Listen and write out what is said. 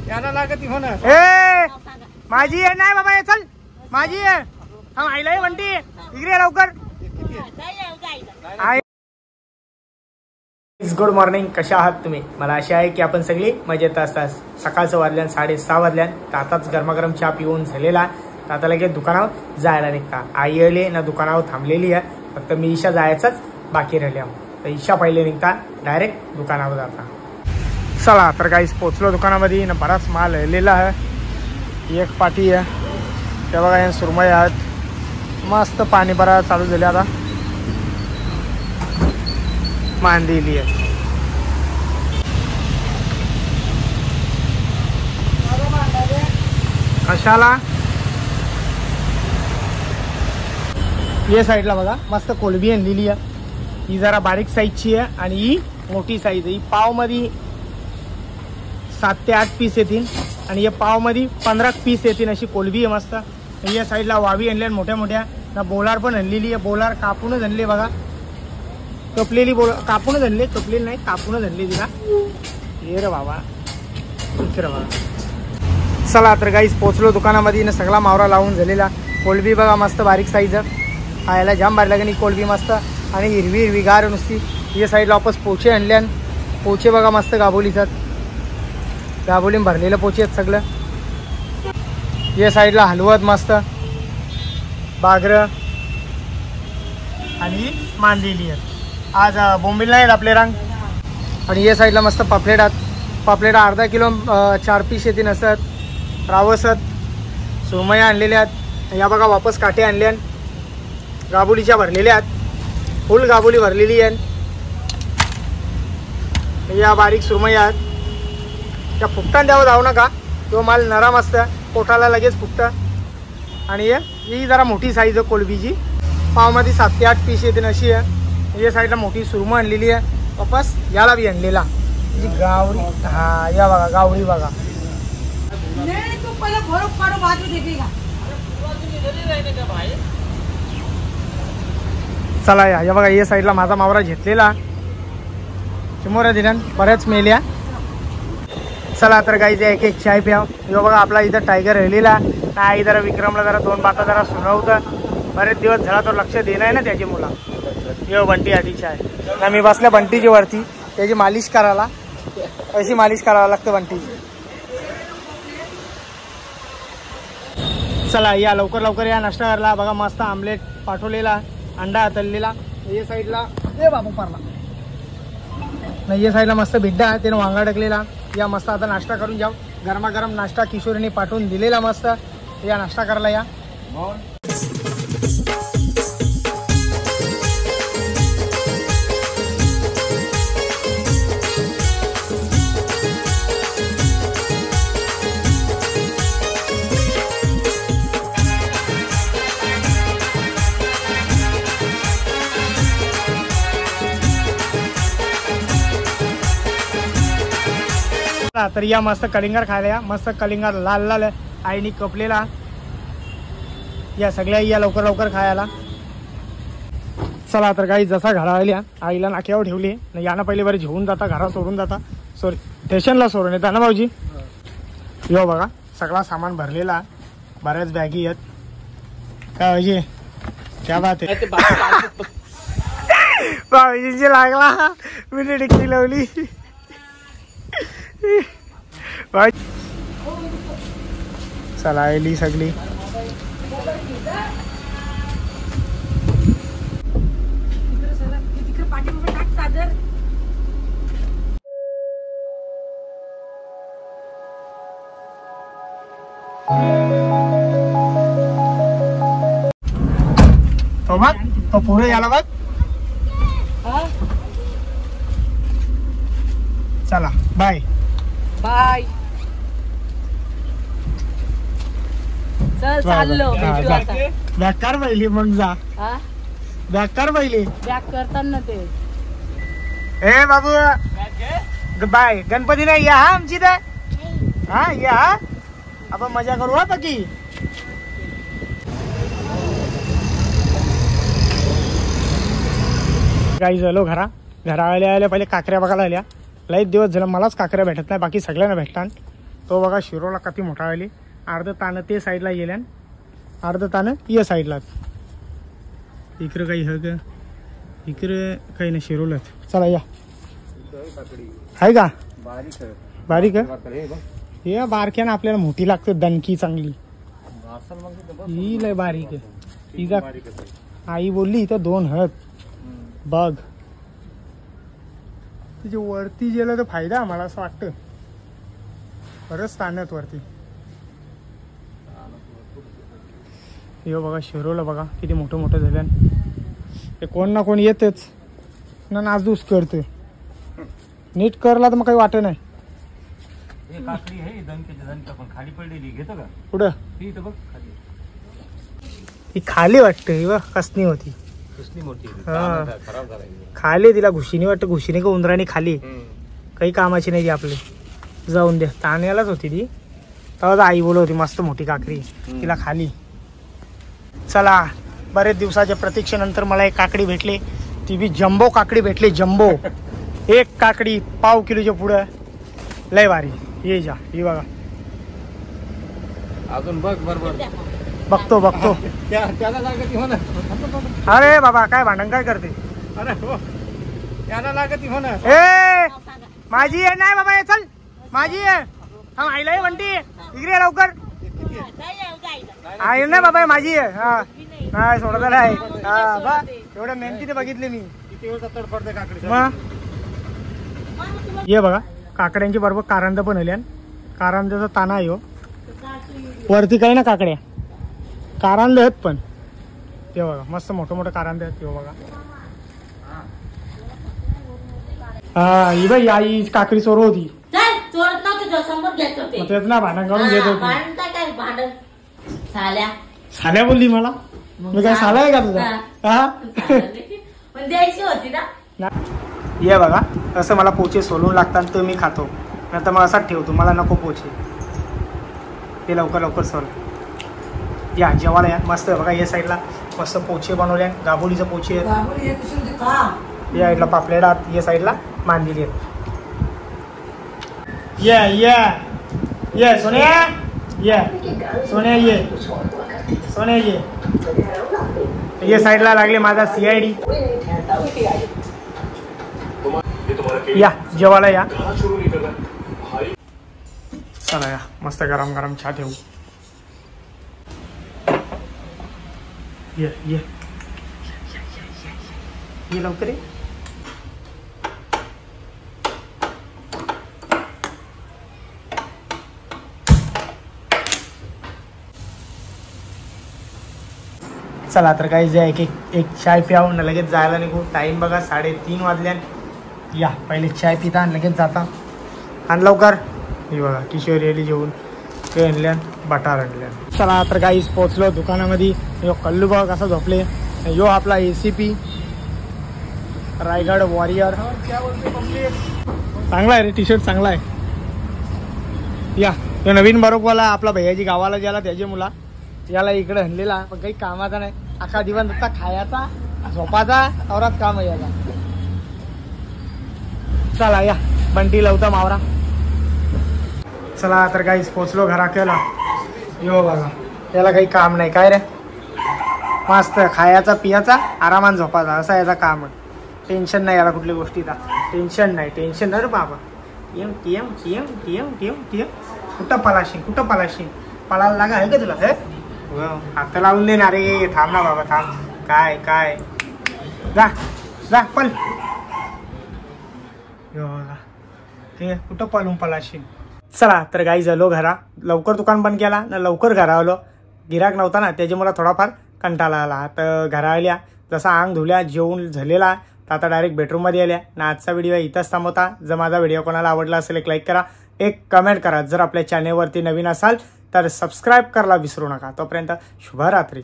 याला लागत हो ना. ए माझी आहे नाही बाबा, चल माझी आहे. हा आईला म्हणती इकडे लवकर. गुड मॉर्निंग, कशा आहात तुम्ही? मला आशा आहे की आपण सगळी मजेत असतात. सकाळचं वाजल्यान 6:30 वाजल्यान, तर आताच गरमागरम चहा पिऊन झालेला. तर आता लगेच दुकानावर जायला निघता. आई आली ना दुकानावर थांबलेली आहे, फक्त मी ईशा जायचंच बाकी राहिल्या. तर ईशा पहिले निघता डायरेक्ट दुकानावर जाता. चला तर काहीच पोचलो दुकानामध्ये ना. बराच माल राहिलेला आहे. एक पाठी आहे ते बघा, सुरमई आहेत. मस्त पाणी भरा चालू झाले आता. मान दिली आहे. कशाला ये साईडला बघा मस्त कोलबी आणलेली आहे. ही जरा बारीक साईजची आहे आणि ही मोठी साईज आहे. ही पाव मध्ये 7 ते 8 पीस येतील आणि या पाव मध्ये 15 पीस येतील अशी कोलबी आहे मस्त. या साईडला वावी आणल्या मोठ्या मोठ्या ना. बोलार पण आणलेली आहे. बोलार कापूनच आणले बघा. कपलेली कापूनच आणले, कपलेली नाही कापूनच आणले तिला. ये रे बाबा इकडे बघा. चला तर गाईस पोचलो दुकानामध्ये ना. सगळा मावरा लावून झालेला. कोलबी बघा मस्त बारीक साईज खायला जाम बाहेर लागेल कोलबी मस्त आणि हिरवी हिरवीगार नुसती. या साईडला वापस पोचे आणले. पोचे बघा मस्त गाबोलीचात, गाबोलीन भरलेलं पोचे आहेत सगळं. या साईडला हलवत मस्त बागर आणि मांदेली आहेत. आज बोंबील नाहीत आपले रंग. आणि या साईडला मस्त पापलेट आहेत. पापलेट अर्धा किलो 4 पीस येतील असत. रावसत सुरमया आणलेल्या आहेत. या बघा वापस काटे आणले. गाबोलीच्या भरलेल्या आहेत. फुल गाबोली भरलेली आहे. या बारीक सुरमया आहेत. त्या फुकटान द्यावं जाऊ नका, तो माल नरम असतं, पोटाला लगेच फुकतं. आणि ही जरा मोठी साईज आहे कोलबीची. पावमध्ये 7 ते 8 पीस येते अशी आहे. या साईडला मोठी सुरमई आणलेली आहे. वापस याला बी आणलेला जी गावरी. हा या बघा गावरी बघा. चला या बघा या साईडला माझा मावरा घेतलेला. चिमोऱ्या दिल्यान बऱ्याच मेल्या. चला तर गाईज एक एक चाय प्याव. यो बघा आपला इथं टायगर राहिलेला. नाही जरा विक्रमला जरा 2 बाता जरा सुनावतं. बरेच दिवस झाला तो लक्ष देणं आहे ना त्याची मुला. यो बंटी आधी चाय ना. मी बसल्या बंटीची वरती, त्याची मालिश करायला. अशी मालिश करावं लागतं बंटीची. चला या लवकर लवकर या नाश्ता करायला. बघा मस्त आमलेट पाठवलेला, अंडा तळलेला. या साईडला ए बाबू पारला नाही. या साईडला मस्त भिड्डा आहे, त्यानं वांगा टाकलेला. या मस्त आता नाश्ता करून जाऊ. गरमागरम नाश्ता किशोरीने पाठवून दिलेला मस्त. या नाश्ता करायला या. तर या मस्त कलिंगर खायला या. मस्त कलिंगर लाल लाल आईनी कपलेला. या सगळ्या या लवकर लवकर खायला. चला तर काही जसा घरा आल्या आईला नाक्यावर ठेवली. यानं पहिले बरे घेऊन जाता, घरा सोडून जाता. सॉरी स्टेशनला सोडून येतात ना भाऊजी. यो बघा सगळा सामान भरलेला. बऱ्याच बॅगी आहेत. काय भाऊजी क्या बात आहे. भाऊजींची लागला मी डिक्की लावली. चला आली सगळी. तो बघ तो पुढे याला बघ. चला बाय बाय. चल चाललो. बॅक कर पहिली मग जा. बॅक कर पहिली. बॅक करताना ते ए बाबू बाय. गणपती नाही या हा आमची तर. हा या आपण मजा करू हा बाकी. काही झालो घरा आल्या पहिले काकऱ्या बघायला आल्या. लई दिवस झालं मलाच काकऱ्या भेटत नाही, बाकी सगळ्यांना भेटतात. तो बघा शिरोला किती मोठा आली. अर्ध तानं ते साईडला गेल्यान अर्ध तानं या साईडला. इकडं काही ह ग इकडे काही नाही शिरोलाच. चला या आहे का बारीक हे बारक्यानं आपल्याला मोठी लागते दणकी चांगली. ही लय बारीक आहे. हिचा आई बोलली इथं 2 आहेत बघ. तिचे वरती गेलं तर फायदा आम्हाला असं वाटतं. बरंच स्थानात वरती. हे बघा शिरोला बघा किती मोठं मोठं झालं. ते कोण ना कोण येतेच ना नासधूस करते. नीट करला तर मग काही वाटत नाही. कुठं ही खाली वाटते. ही बघ कसनी होती खाली. तिला घुशीने वाटतं. घुशीने का उंदराने खाली. काही कामाची नाही ती आपली. जाऊन द्या. ताण्यालाच होती ती तेव्हा आई बोलत होती मस्त मोठी काकडी तिला खाली. चला बरेच दिवसाच्या प्रतीक्षेनंतर मला एक काकडी भेटली. ती बी जम्बो काकडी भेटली. जम्बो एक काकडी पाव किलोच्या पुढं लय भारी. ये जा ही बघा अजून बघ बरोबर बघतो. अरे बाबा काय भांडण काय करते. अरे हो त्याला लागत हो ना. ए माझी आहे नाही बाबा. चल माझी आहे. हा आईला म्हणते इकडे लवकर. आहे ना बाबा माझी आहे. हा नाही सोडत आहे. हा बा एवढ्या मेहनतीने बघितले मी. किती वेळ तडफडते काकडी. मग ये बघा काकड्यांची बरोबर कारंद पण आल्या. कारंदाचा ताना आहे हो. वरती काही ना काकड्या कारंद आहेत पण ते बघा मस्त मोठं मोठं कारंद आहेत. ते बघा हा ही बाई आई काकडी चोर होती. तेच ना भांडण काढून घेत होती. साल्या बोलली मला. मी काय साला आहे का तुझा. हा द्यायची होती ना. ये बघा असं मला पोचे सोलून लागतात तर मी खातो. नंतर मग असाच ठेवतो. मला नको पोचे. ते लवकर लवकर सोल. या जेवायला या मस्त बघा. या साईडला मस्त पोचे बनवले. गाबोलीचे पोचे आहेत. या साईडला पापलेट आहेत. या साईडला मांदिली आहेत. ये सोन्या ये सोन्या ये सोन्या ये साईडला लागले माझा CID. या जेवायला या. चला या मस्त गरम गरम चहा ठेवू. ये लवकर ये. चला तर काही जे एक चाय प्याव ना लगेच जायला निघू. टाइम बघा 3:30 वाजल्यान. या पहिले चाय पिता आणि लगेच जाता. आणि लवकर ही बघा किशोरी आली जेवून. ते आणल्यान बटार आणल्यान. चला तर काहीच पोचलो दुकानामध्ये. यो कल्लू बघ कसा झोपले. यो आपला ACP रायगड वॉरियर. चांगला आहे रे टी-शर्ट चांगला आहे. या तो नवीन बरोबरवाला आपला भैयाजी गावाला गेला त्याची मुला याला इकडे आणलेला. पण काही कामाचा नाही. अख्खा दिवस नुसता खायचा झोपाचा औरात काम आहे याला. चला या बंटी लावता मावरा. चला तर काहीच पोचलो घरा केला. यो बघा याला काही काम नाही काय रे. मस्त खायचा पियाचा आरामात झोपायचा असा याचा काम आहे. टेन्शन नाही याला कुठल्या गोष्टीचा. टेन्शन नाही रे बाबा. कुठं पलाशीन पळायला लागा आहे का तुला. हे हात लावून दे ना रे. थांब ना बाबा थांब. काय जा पल. ते कुठं पळून पलाशीन. चला तर गाई झालो घरा. लवकर दुकान बंद केला ना लवकर घरा आलो. गिराक नव्हता ना त्याच्यामुळे थोडाफार कंटाळा आला. तर घरा आल्या जसा अंग धुल्या जेवून झालेला तर आता डायरेक्ट बेडरूममध्ये आल्या ना. आजचा व्हिडिओ इथंच थांबवता. जर माझा व्हिडिओ कोणाला आवडला असेल एक लाईक करा एक कमेंट करा. जर आपल्या चॅनेलवरती नवीन असाल तर सबस्क्राईब करायला विसरू नका. तोपर्यंत शुभरात्री.